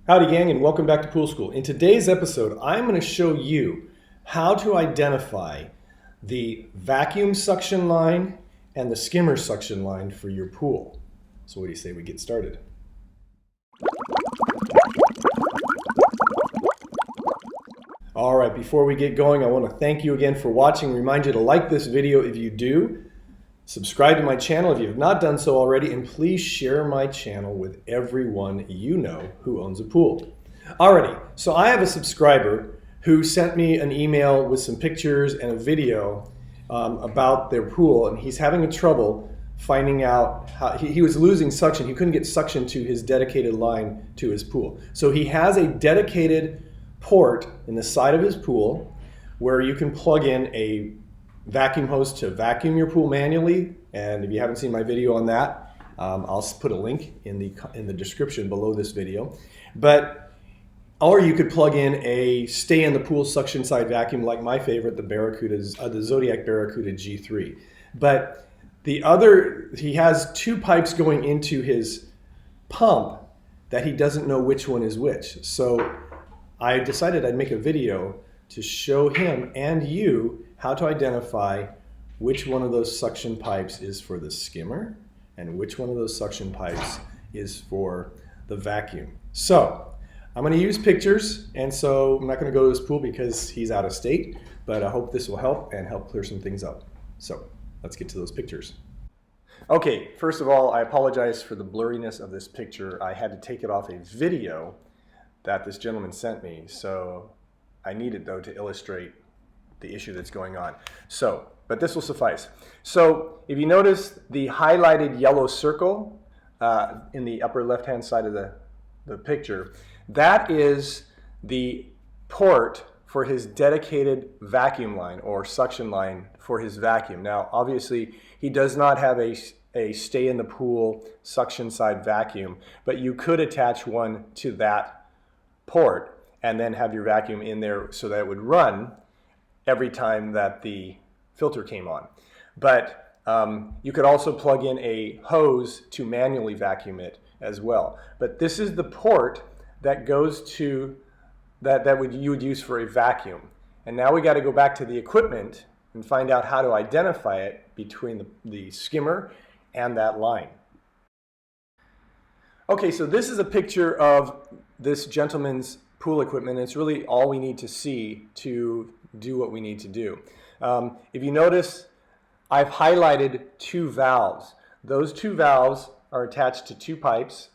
Howdy gang, and welcome back to Pool School. In today's episode, I'm going to show you how to identify the vacuum suction line and the skimmer suction line for your pool. So what do you say we get started? All right, before we get going, I want to thank you again for watching. Remind you to like this video if you do. Subscribe to my channel if you have not done so already, and please share my channel with everyone you know who owns a pool. Alrighty, so I have a subscriber who sent me an email with some pictures and a video about their pool, and he's having trouble finding out how he was losing suction. He couldn't get suction to his dedicated line to his pool. So he has a dedicated port in the side of his pool where you can plug in a vacuum hose to vacuum your pool manually, and if you haven't seen my video on that, I'll put a link in the description below this video. Or you could plug in a stay in the pool suction side vacuum like my favorite, the Zodiac Barracuda G3. But he has two pipes going into his pump that he doesn't know which one is which. So I decided I'd make a video to show him and you how to identify which one of those suction pipes is for the skimmer and which one of those suction pipes is for the vacuum. So I'm going to use pictures, and so I'm not going to go to his pool because he's out of state, but I hope this will help and help clear some things up. So let's get to those pictures. Okay, first of all, I apologize for the blurriness of this picture. I had to take it off a video that this gentleman sent me, so I need it though to illustrate the issue that's going on. But this will suffice. So if you notice the highlighted yellow circle in the upper left-hand side of the picture, that is the port for his dedicated vacuum line or suction line for his vacuum. Now, obviously, he does not have a stay in the pool suction side vacuum, but you could attach one to that port and then have your vacuum in there so that it would run every time that the filter came on. But you could also plug in a hose to manually vacuum it as well. But this is the port that goes to you would use for a vacuum. And now we got to go back to the equipment and find out how to identify it between the skimmer and that line. Okay, so this is a picture of this gentleman's pool equipment. It's really all we need to see to do what we need to do. If you notice, I've highlighted two valves. Those two valves are attached to two pipes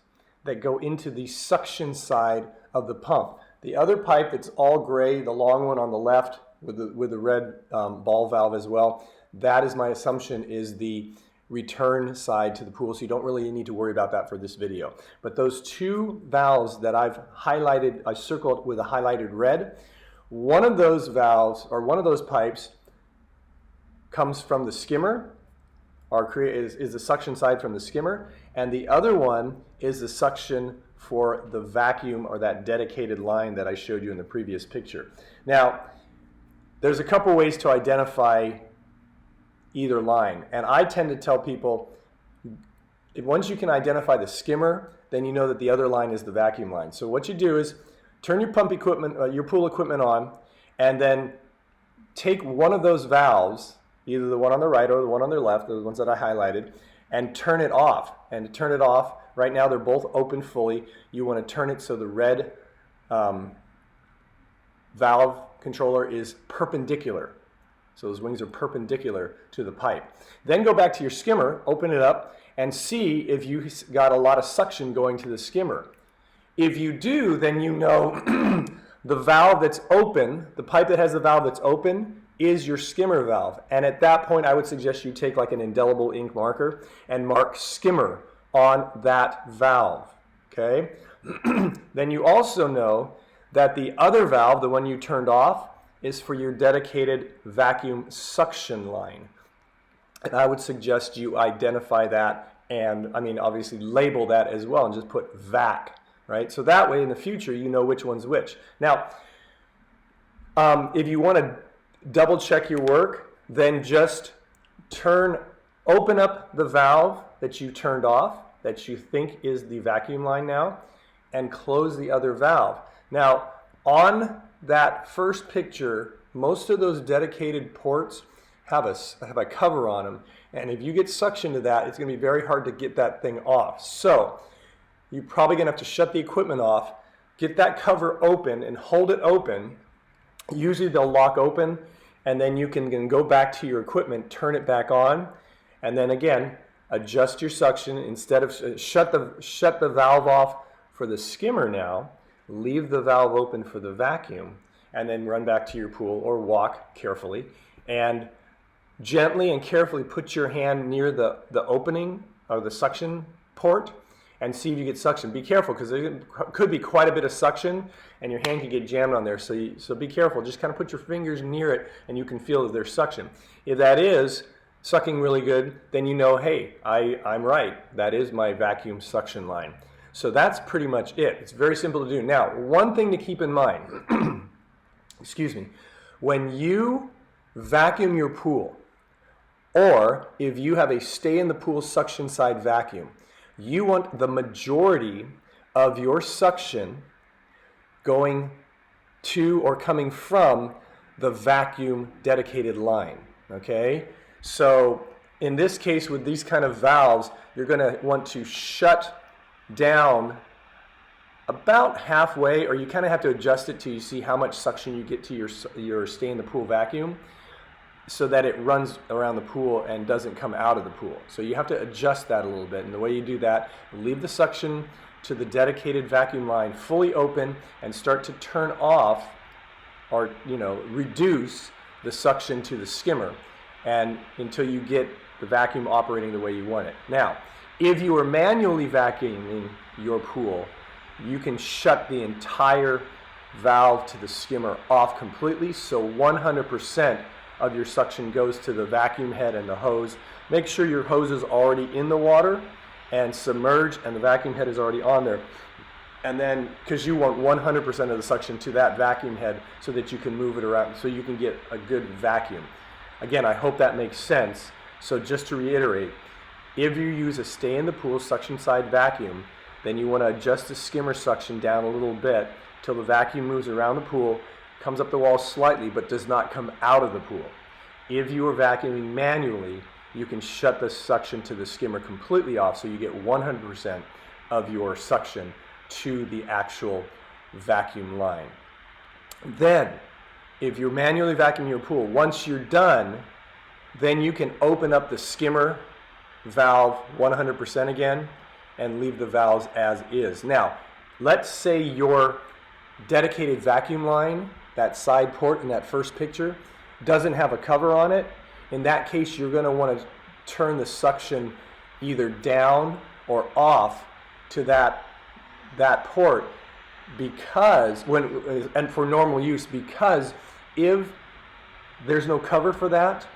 that go into the suction side of the pump. The other pipe that's all gray, the long one on the left with the red ball valve as well, that is my assumption is the return side to the pool, so you don't really need to worry about that for this video. But those two valves that I've highlighted, I circled with a highlighted red, one of those valves or one of those pipes comes from the skimmer, or is the suction side from the skimmer, and the other one is the suction for the vacuum or that dedicated line that I showed you in the previous picture. Now, there's a couple ways to identify either line, and I tend to tell people once you can identify the skimmer, then you know that the other line is the vacuum line. So what you do is turn your pump equipment, your pool equipment on, and then take one of those valves, either the one on the right or the one on the left, the ones that I highlighted, and turn it off. And to turn it off, right now they're both open fully. You want to turn it so the red valve controller is perpendicular. So those wings are perpendicular to the pipe. Then go back to your skimmer, open it up, and see if you got a lot of suction going to the skimmer. If you do, then you know the valve that's open, the pipe that has the valve that's open, is your skimmer valve. And at that point, I would suggest you take like an indelible ink marker and mark skimmer on that valve, okay? Then you also know that the other valve, the one you turned off, is for your dedicated vacuum suction line. And I would suggest you identify that and, obviously label that as well and just put VAC, right? So that way in the future, you know which one's which. Now, if you want to double check your work, then just open up the valve that you turned off, that you think is the vacuum line now, and close the other valve. Now, on that first picture, most of those dedicated ports have a cover on them, and if you get suction to that, it's going to be very hard to get that thing off. So you're probably going to have to shut the equipment off, get that cover open and hold it open. Usually they'll lock open, and then you can go back to your equipment, turn it back on, and then again adjust your suction. Instead of shut the valve off for the skimmer now, leave the valve open for the vacuum, and then run back to your pool or walk carefully and gently and carefully put your hand near the opening of the suction port and see if you get suction. Be careful, because there could be quite a bit of suction and your hand can get jammed on there, so be careful. Just kind of put your fingers near it and you can feel that there's suction. If that is sucking really good, then you know, hey, I'm right. That is my vacuum suction line. So that's pretty much it. It's very simple to do. Now, one thing to keep in mind, excuse me, when you vacuum your pool, or if you have a stay in the pool suction side vacuum, you want the majority of your suction going to or coming from the vacuum dedicated line, okay? So in this case, with these kind of valves, you're going to want to shut down about halfway, or you kind of have to adjust it till you see how much suction you get to your stay in the pool vacuum, so that it runs around the pool and doesn't come out of the pool. So you have to adjust that a little bit, and the way you do that, leave the suction to the dedicated vacuum line fully open and start to turn off or reduce the suction to the skimmer, and until you get the vacuum operating the way you want it. Now, if you are manually vacuuming your pool, you can shut the entire valve to the skimmer off completely, so 100% of your suction goes to the vacuum head and the hose. Make sure your hose is already in the water and submerged, and the vacuum head is already on there. And then, because you want 100% of the suction to that vacuum head so that you can move it around, so you can get a good vacuum. Again, I hope that makes sense. So just to reiterate, if you use a stay in the pool suction side vacuum, then you want to adjust the skimmer suction down a little bit till the vacuum moves around the pool, comes up the wall slightly, but does not come out of the pool. If you are vacuuming manually, you can shut the suction to the skimmer completely off, so you get 100% of your suction to the actual vacuum line. Then, if you're manually vacuuming your pool, once you're done, then you can open up the skimmer valve 100% again and leave the valves as is. Now, let's say your dedicated vacuum line, that side port in that first picture, doesn't have a cover on it. In that case, you're going to want to turn the suction either down or off to that port, because and for normal use, because if there's no cover for that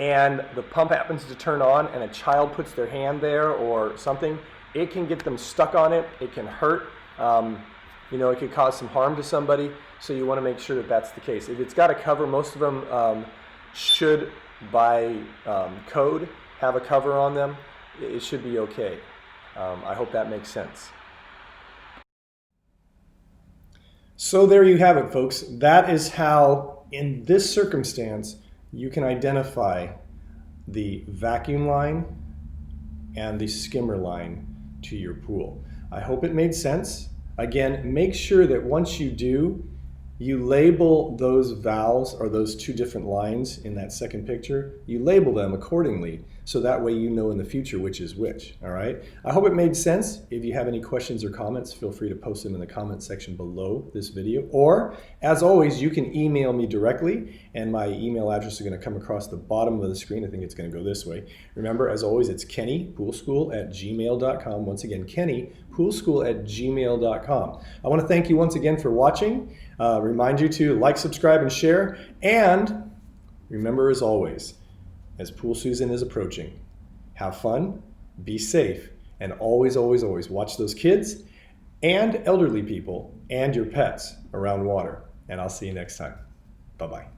and the pump happens to turn on and a child puts their hand there or something, it can get them stuck on it. It can hurt. It could cause some harm to somebody. So you want to make sure that that's the case. If it's got a cover, most of them should, by code, have a cover on them. It should be okay. I hope that makes sense. So there you have it, folks. That is how, in this circumstance, you can identify the vacuum line and the skimmer line to your pool. I hope it made sense. Again, make sure that once you do, you label those valves, or those two different lines in that second picture, you label them accordingly, so that way you know in the future which is which, all right? I hope it made sense. If you have any questions or comments, feel free to post them in the comment section below this video, or as always, you can email me directly, and my email address is gonna come across the bottom of the screen. I think it's gonna go this way. Remember, as always, it's kennypoolschool@gmail.com. Once again, kennypoolschool@gmail.com. I wanna thank you once again for watching. Remind you to like, subscribe, and share. And remember, as always, as pool season is approaching, have fun, be safe, and always, always, always watch those kids and elderly people and your pets around water. And I'll see you next time. Bye-bye.